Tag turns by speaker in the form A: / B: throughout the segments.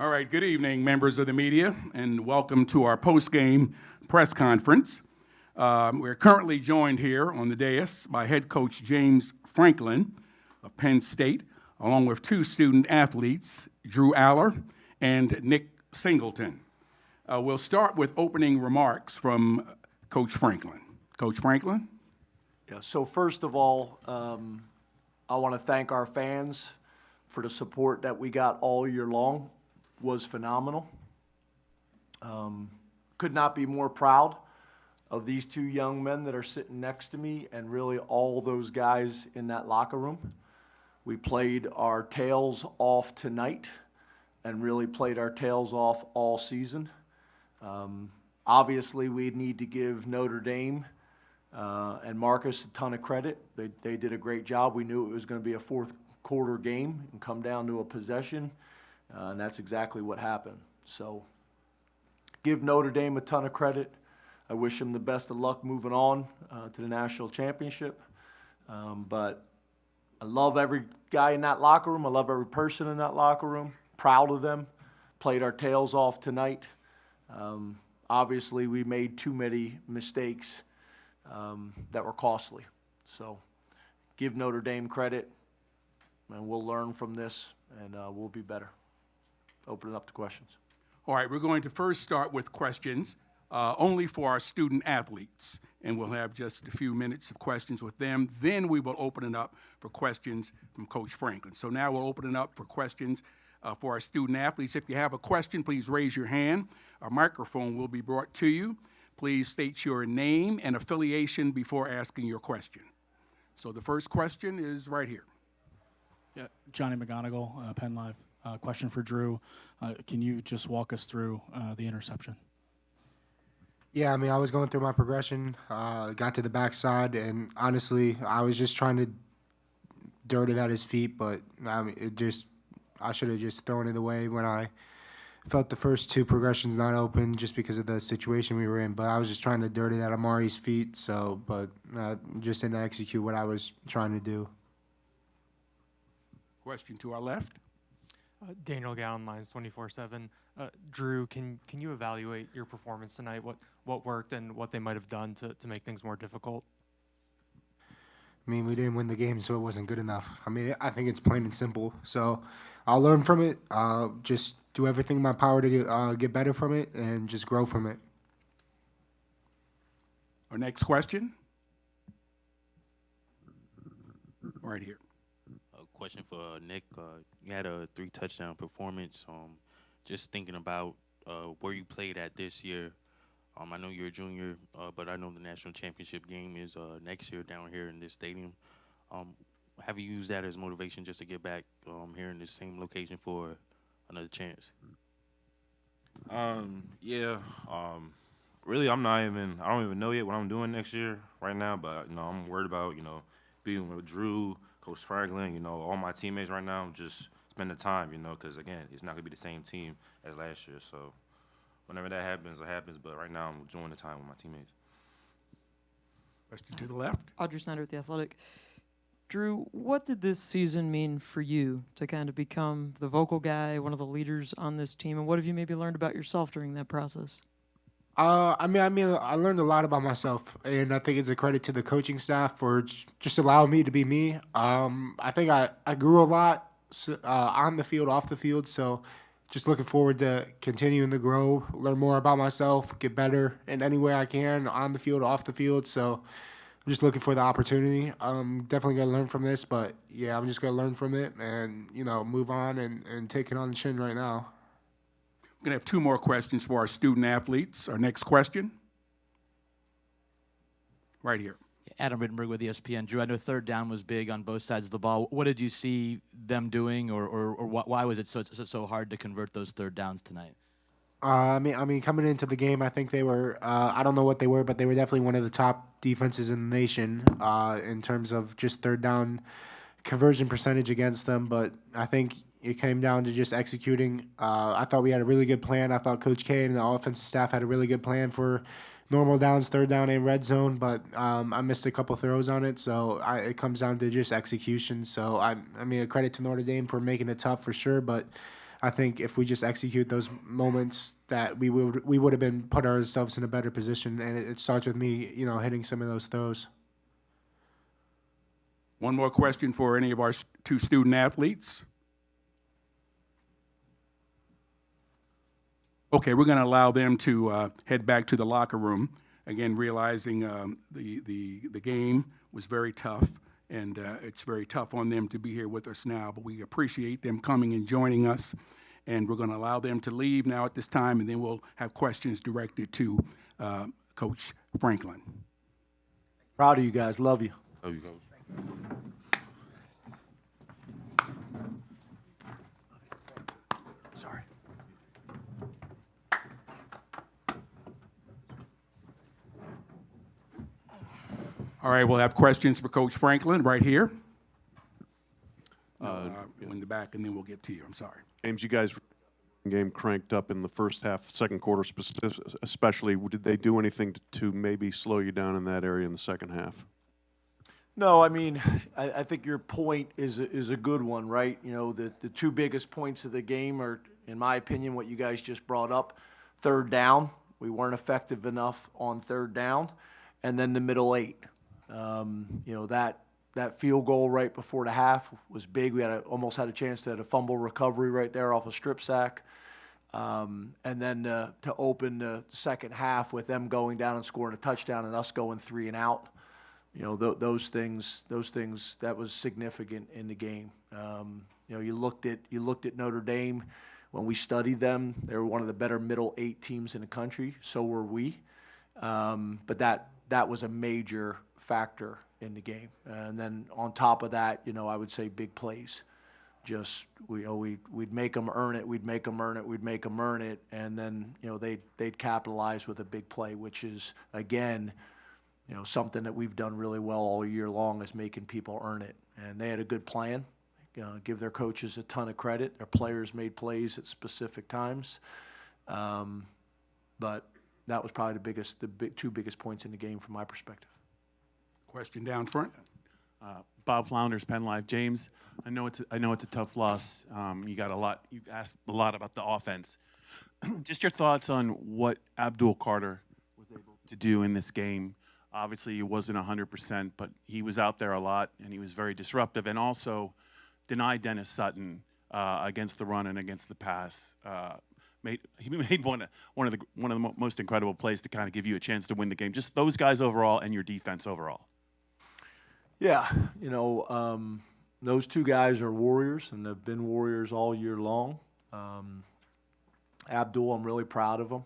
A: All right, good evening, members of the media, and welcome to our post-game press conference. We're currently joined here on the dais by head coach James Franklin of Penn State, along with two student athletes, Drew Allar and Nick Singleton. We'll start with opening remarks from Coach Franklin. Coach Franklin?
B: Yeah, so first of all, I want to thank our fans for the support that we got all year long. Was phenomenal. Could not be more proud of these two young men that are sitting next to me and really all those guys in that locker room. We played our tails off tonight and really played our tails off all season. Obviously, we need to give Notre Dame and Marcus a ton of credit. They did a great job. We knew it was going to be a fourth quarter game and come down to a possession. And that's exactly what happened. So give Notre Dame a ton of credit. I wish them the best of luck moving on to the national championship. But I love every guy in that locker room. I love every person in that locker room. Proud of them. Played our tails off tonight. Obviously, we made too many mistakes that were costly. So give Notre Dame credit, and we'll learn from this, and we'll be better. Open it up to questions.
A: All right, we're going to first start with questions only for our student athletes, and we'll have just a few minutes of questions with them. Then we will open it up for questions from Coach Franklin. So now we'll open it up for questions for our student athletes. If you have a question, please raise your hand. A microphone will be brought to you. Please state your name and affiliation before asking your question. So the first question is right here.
C: Yeah, Johnny McGonigal, Penn Live. Question for Drew. Can you just walk us through the interception?
D: Yeah, I mean, I was going through my progression, got to the backside, and honestly, I was just trying to dirt it at his feet, but I mean, I should have just thrown it away when I felt the first two progressions not open just because of the situation we were in, but I was just trying to dirt it at Amari's feet, but just didn't execute what I was trying to do.
A: Question to our left.
E: Daniel Gowan, Lines 24/7. Drew, can you evaluate your performance tonight? What worked and what they might have done to make things more difficult?
D: I mean, we didn't win the game, so it wasn't good enough. I mean, I think it's plain and simple. So I'll learn from it. Just do everything in my power to get better from it and just grow from it.
A: Our next question. Right here.
F: Question for Nick. You had a 3-touchdown performance. Just thinking about where you played at this year. I know you're a junior, but I know the national championship game is next year down here in this stadium. Have you used that as motivation just to get back here in this same location for another chance?
G: Really, I don't even know yet what I'm doing next year right now, but I'm worried about being with Drew, Coach Franklin, all my teammates right now, just spend the time, because, again, it's not going to be the same team as last year. So whenever that happens, it happens. But right now, I'm enjoying the time with my teammates.
A: Question to the left.
H: Audrey Snyder with The Athletic. Drew, what did this season mean for you to kind of become the vocal guy, one of the leaders on this team, and what have you maybe learned about yourself during that process?
D: I learned a lot about myself, and I think it's a credit to the coaching staff for just allowing me to be me. I think I grew a lot on the field, off the field, so just looking forward to continuing to grow, learn more about myself, get better in any way I can, on the field, off the field. So I'm just looking for the opportunity. I'm definitely going to learn from this, but, yeah, I'm just going to learn from it and, move on and take it on the chin right now.
A: We're going to have two more questions for our student athletes. Our next question. Right here.
I: Adam Rittenberg with ESPN. Drew, I know third down was big on both sides of the ball. What did you see them doing, or why was it so hard to convert those third downs tonight?
D: I mean, coming into the game, I think they were. I don't know what they were, but they were definitely one of the top defenses in the nation in terms of just third down conversion percentage against them. But I think it came down to just executing. I thought we had a really good plan. I thought Coach K and the offensive staff had a really good plan for normal downs, third down, and red zone, but I missed a couple throws on it, so it comes down to just execution. So, I mean, a credit to Notre Dame for making it tough for sure, but I think if we just execute those moments, that we would have been put ourselves in a better position. And it starts with me, hitting some of those throws.
A: One more question for any of our two student athletes. Okay, we're going to allow them to head back to the locker room. Again, realizing the game was very tough, and it's very tough on them to be here with us now, but we appreciate them coming and joining us, and we're going to allow them to leave now at this time, and then we'll have questions directed to Coach Franklin.
B: Proud of you guys. Love you.
G: There you go.
B: Sorry.
A: All right, we'll have questions for Coach Franklin right here. In the back, and then we'll get to you. I'm sorry.
J: James, you guys game cranked up in the first half, second quarter especially. Did they do anything to maybe slow you down in that area in the second half?
B: No, I mean, I think your point is a good one, right? The two biggest points of the game are, in my opinion, what you guys just brought up. Third down, we weren't effective enough on third down, and then the middle eight. That field goal right before the half was big. We almost had a chance to have a fumble recovery right there off a strip sack. And then to open the second half with them going down and scoring a touchdown and us going 3 and out. Those things that was significant in the game. You looked at Notre Dame when we studied them. They were one of the better middle 8 teams in the country. So were we. But that was a major factor in the game. And then on top of that, I would say big plays. Just we'd make them earn it. We'd make them earn it. We'd make them earn it. And then they'd capitalize with a big play, which is again. Something that we've done really well all year long is making people earn it. And they had a good plan. Give their coaches a ton of credit. Their players made plays at specific times. But that was probably the two biggest points in the game from my perspective.
A: Question down front.
K: Bob Flounders, Penn Live. James, I know it's a tough loss. You've asked a lot about the offense. Just your thoughts on what Abdul Carter was able to do in this game. Obviously, he wasn't 100%, but he was out there a lot, and he was very disruptive, and also denied Dennis Sutton against the run and against the pass. He made one of the most incredible plays to kind of give you a chance to win the game. Just those guys overall and your defense overall.
B: Yeah, those two guys are warriors, and they've been warriors all year long. Abdul, I'm really proud of him.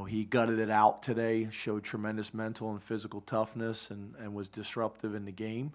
B: He gutted it out today, showed tremendous mental and physical toughness, and was disruptive in the game.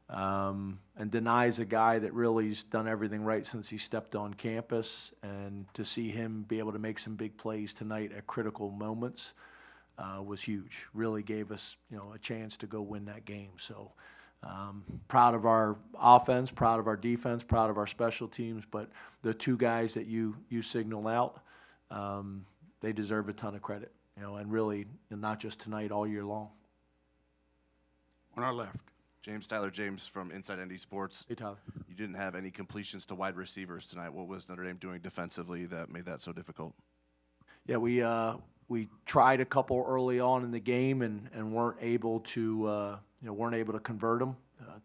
B: And Denai's a guy that really's done everything right since he stepped on campus. And to see him be able to make some big plays tonight at critical moments was huge. Really gave us, a chance to go win that game. So proud of our offense, proud of our defense, proud of our special teams. But the two guys that you signal out, they deserve a ton of credit, and really not just tonight, all year long.
A: On our left.
L: Tyler James from Inside ND Sports.
B: Hey, Tyler.
L: You didn't have any completions to wide receivers tonight. What was Notre Dame doing defensively that made that so difficult?
B: Yeah, we tried a couple early on in the game and weren't able to convert them.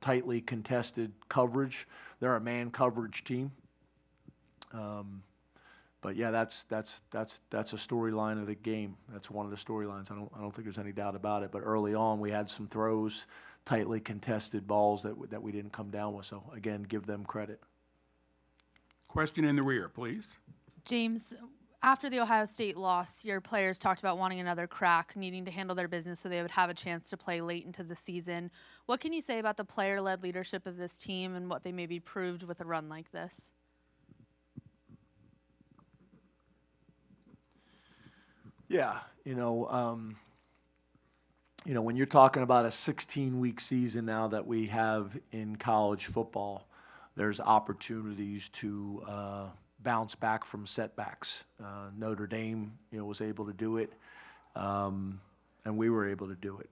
B: Tightly contested coverage. They're a man coverage team. But yeah, that's a storyline of the game. That's one of the storylines. I don't think there's any doubt about it. But early on, we had some throws, tightly contested balls that we didn't come down with. So again, give them credit.
A: Question in the rear, please.
M: James, after the Ohio State loss, your players talked about wanting another crack, needing to handle their business so they would have a chance to play late into the season. What can you say about the player-led leadership of this team and what they maybe proved with a run like this?
B: Yeah, when you're talking about a 16-week season now that we have in college football, there's opportunities to bounce back from setbacks. Notre Dame, was able to do it, and we were able to do it.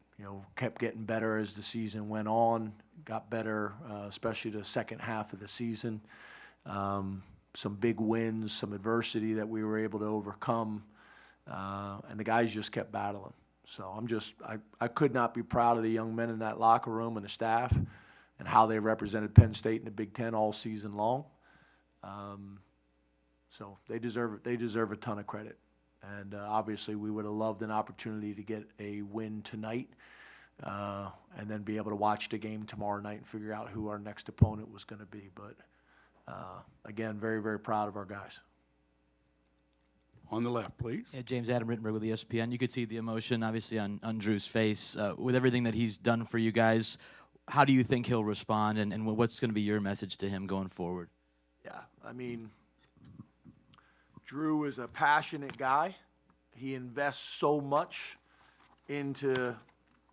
B: Kept getting better as the season went on, got better, especially the second half of the season. some big wins, some adversity that we were able to overcome, and the guys just kept battling. So I could not be proud of the young men in that locker room and the staff and how they represented Penn State in the Big Ten all season long. So they deserve a ton of credit. And obviously we would have loved an opportunity to get a win tonight and then be able to watch the game tomorrow night and figure out who our next opponent was going to be. But again, very, very proud of our guys.
A: On the left, please.
I: Yeah, James Adam Rittenberg with ESPN. You could see the emotion, obviously, on Drew's face. With everything that he's done for you guys, how do you think he'll respond, and what's going to be your message to him going forward?
B: Yeah, I mean, Drew is a passionate guy. He invests so much into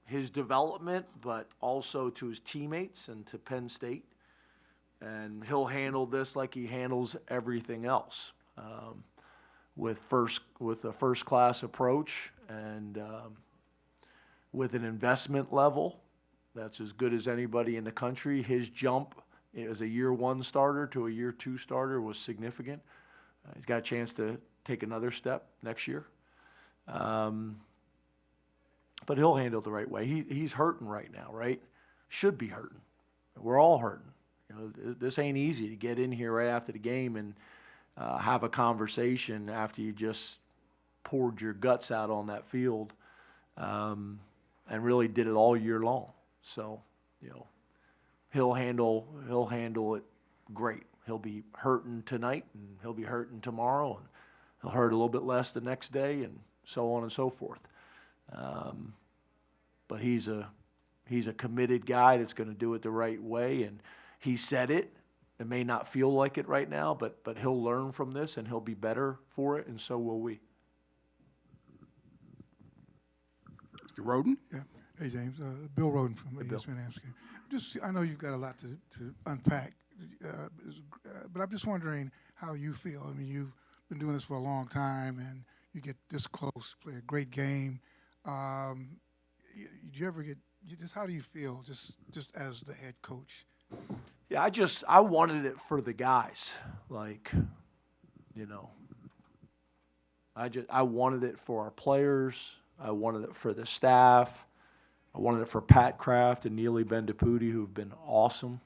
B: his development, but also to his teammates and to Penn State. And he'll handle this like he handles everything else, with a first-class approach and with an investment level that's as good as anybody in the country. His jump as a year one starter to a year two starter was significant. He's got a chance to take another step next year. But he'll handle it the right way. He's hurting right now, right? Should be hurting. We're all hurting. You know, this ain't easy to get in here right after the game and have a conversation after you just poured your guts out on that field and really did it all year long. So, you know, he'll handle it great. He'll be hurting tonight, and he'll be hurting tomorrow, and he'll hurt a little bit less the next day, and so on and so forth. But he's a committed guy that's going to do it the right way, and he said it. It may not feel like it right now, but he'll learn from this, and he'll be better for it, and so will we.
A: Mr. Roden?
N: Yeah. Hey, James. Bill Roden from ESPN Amsterdam. I know you've got a lot to unpack, but I'm just wondering how you feel. I mean, you've been doing this for a long time, and you get this close, play a great game. Do you ever get just how do you feel just as the head coach?
B: Yeah, I wanted it for the guys. Like, you know, I wanted it for our players. I wanted it for the staff. I wanted it for Pat Kraft and Neely Bendapudi, who've been awesome.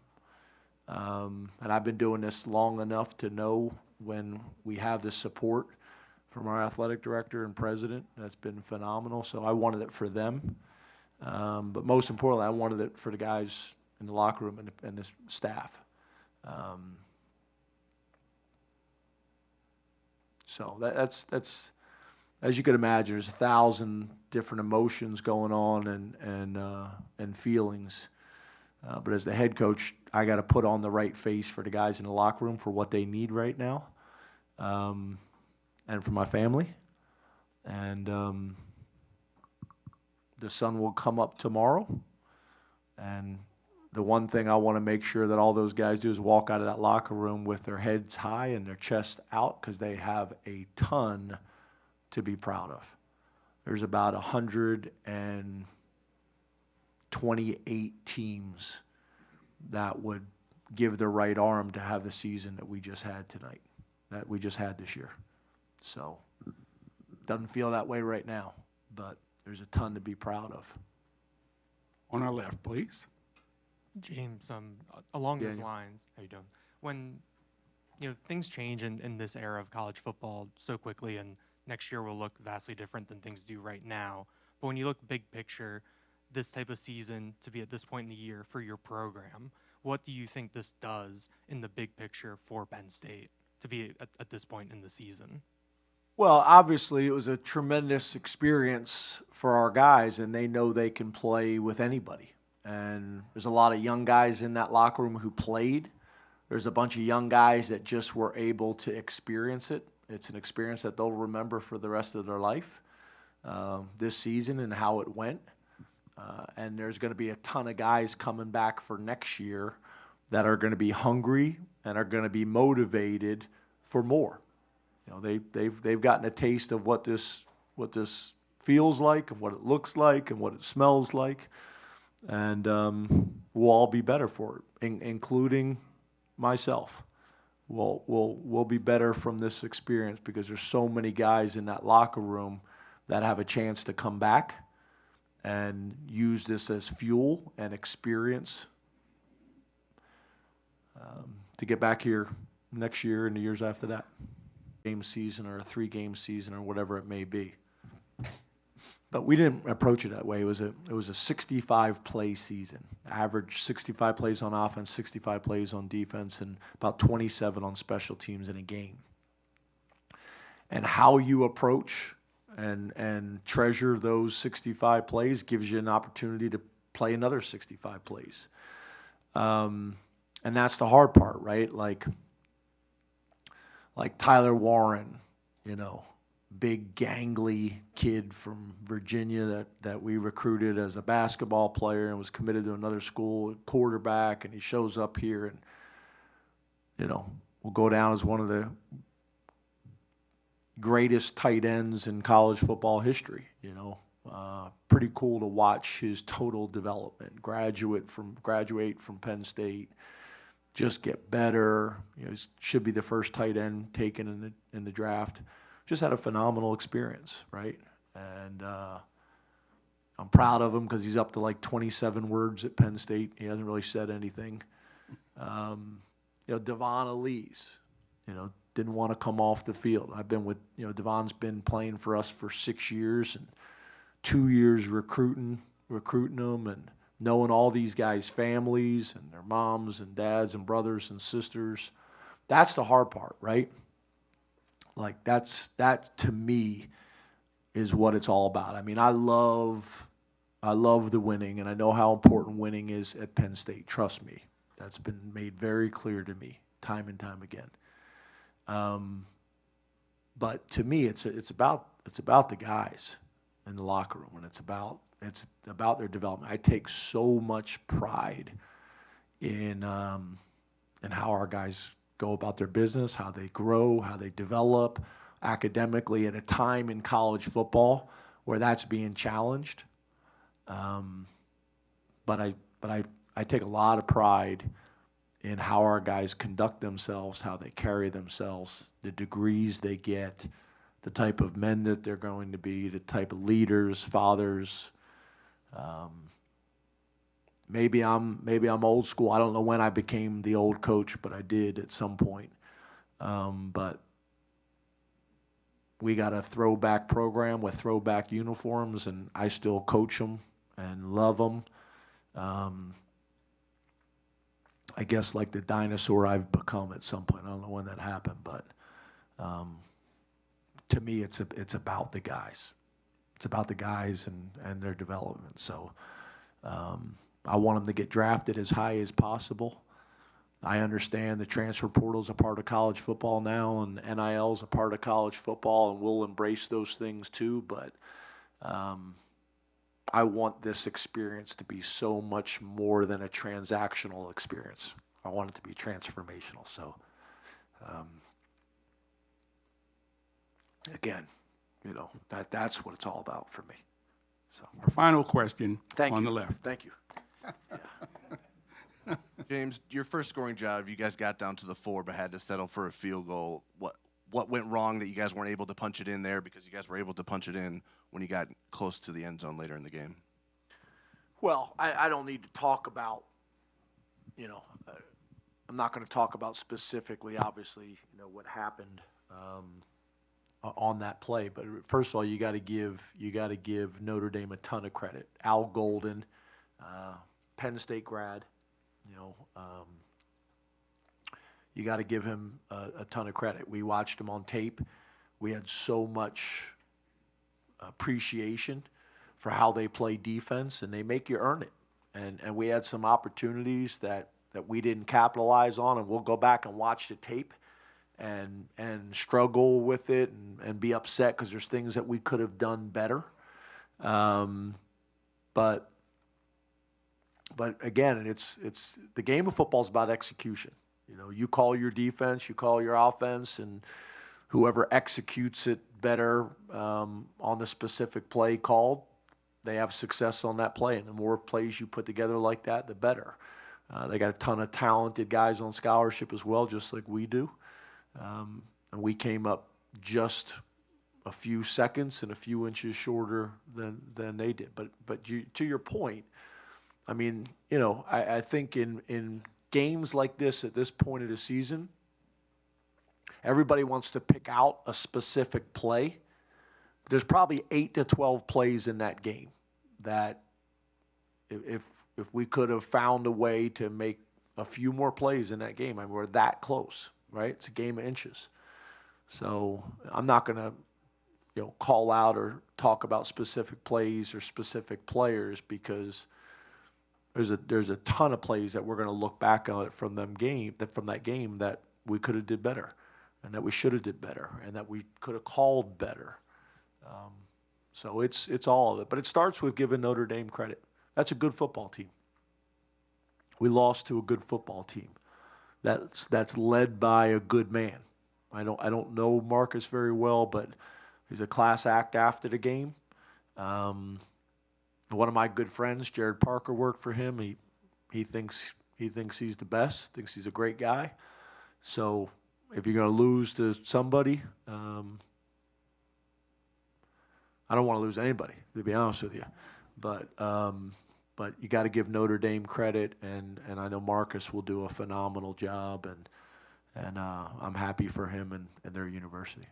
B: And I've been doing this long enough to know when we have the support from our athletic director and president. That's been phenomenal. So I wanted it for them. But most importantly, I wanted it for the guys in the locker room and the staff. So that's as you can imagine, there's 1,000 different emotions going on and feelings. But as the head coach, I got to put on the right face for the guys in the locker room for what they need right now, and for my family. And the sun will come up tomorrow. And the one thing I want to make sure that all those guys do is walk out of that locker room with their heads high and their chest out, because they have a ton to be proud of. There's about 128 teams that would give their right arm to have the season that we just had tonight, that we just had this year. So, doesn't feel that way right now, but there's a ton to be proud of.
A: On our left, please.
E: James, along those lines, how you doing? When things change in this era of college football so quickly, and next year will look vastly different than things do right now. But when you look big picture, this type of season to be at this point in the year for your program, what do you think this does in the big picture for Penn State to be at this point in the season?
B: Well, obviously, it was a tremendous experience for our guys, and they know they can play with anybody. And there's a lot of young guys in that locker room who played. There's a bunch of young guys that just were able to experience it. It's an experience that they'll remember for the rest of their life, this season and how it went. And there's going to be a ton of guys coming back for next year that are going to be hungry and are going to be motivated for more. They've gotten a taste of what this feels like and what it looks like and what it smells like, and we'll all be better for it, including myself. we'll be better from this experience because there's so many guys in that locker room that have a chance to come back and use this as fuel and experience to get back here next year and the years after that. Game season or a 3-game season or whatever it may be. But we didn't approach it that way. It was a 65-play season. Average 65 plays on offense, 65 plays on defense, and about 27 on special teams in a game. And how you approach and treasure those 65 plays gives you an opportunity to play another 65 plays. And that's the hard part, right? Like Tyler Warren, big gangly kid from Virginia that we recruited as a basketball player and was committed to another school, quarterback, and he shows up here and, will go down as one of the greatest tight ends in college football history, Pretty cool to watch his total development. Graduate from Penn State, just get better. He should be the first tight end taken in the draft. Just had a phenomenal experience, right? And I'm proud of him because he's up to like 27 words at Penn State. He hasn't really said anything. Devon Elise, didn't want to come off the field. I've been with, Devon's been playing for us for 6 years and 2 years recruiting them and knowing all these guys' families and their moms and dads and brothers and sisters. That's the hard part, right? Like that to me is what it's all about. I mean, I love the winning, and I know how important winning is at Penn State. Trust me, that's been made very clear to me time and time again. But to me, it's about the guys in the locker room, and it's about their development. I take so much pride in how our guys go about their business, how they grow, how they develop academically at a time in college football where that's being challenged. But I take a lot of pride in how our guys conduct themselves, how they carry themselves, the degrees they get, the type of men that they're going to be, the type of leaders, fathers. Maybe I'm old school. I don't know when I became the old coach, but I did at some point. But we got a throwback program with throwback uniforms, and I still coach them and love them. I guess like the dinosaur I've become at some point. I don't know when that happened, but to me, it's about the guys. It's about the guys and their development. So I want them to get drafted as high as possible. I understand the transfer portal is a part of college football now, and NIL is a part of college football, and we'll embrace those things too. But I want this experience to be so much more than a transactional experience. I want it to be transformational. So, again, that's what it's all about for me. So,
A: Our final question on the left.
B: Thank you.
L: James, your first scoring job, you guys got down to the 4 but had to settle for a field goal. What went wrong that you guys weren't able to punch it in there, because you guys were able to punch it in when you got close to the end zone later in the game?
B: Well, I don't need to talk about, I'm not going to talk about specifically, obviously, what happened on that play. But first of all, you got to give Notre Dame a ton of credit. Al Golden, Penn State grad, you got to give him a ton of credit. We watched him on tape. We had so much appreciation for how they play defense, and they make you earn it. And we had some opportunities that we didn't capitalize on, and we'll go back and watch the tape and struggle with it and be upset because there's things that we could have done better. But again, it's the game of football is about execution. You call your defense, you call your offense, and whoever executes it better on the specific play called, they have success on that play. And the more plays you put together like that, the better. They got a ton of talented guys on scholarship as well, just like we do. And we came up just a few seconds and a few inches shorter than they did. But to your point, I mean, you know, I think in games like this at this point of the season, everybody wants to pick out a specific play. There's probably 8 to 12 plays in that game that if we could have found a way to make a few more plays in that game, I mean, we're that close, right? It's a game of inches. So I'm not going to, you know, call out or talk about specific plays or specific players, because there's a ton of plays that we're going to look back on it from that game that we could have did better, and that we should have did better, and that we could have called better. So it's all of it, but it starts with giving Notre Dame credit. That's a good football team. We lost to a good football team. That's led by a good man. I don't know Marcus very well, but he's a class act after the game. One of my good friends, Jared Parker, worked for him. He thinks he's the best. Thinks he's a great guy. So if you're going to lose to somebody, I don't want to lose anybody, to be honest with you. But you got to give Notre Dame credit, and I know Marcus will do a phenomenal job, and I'm happy for him and their university.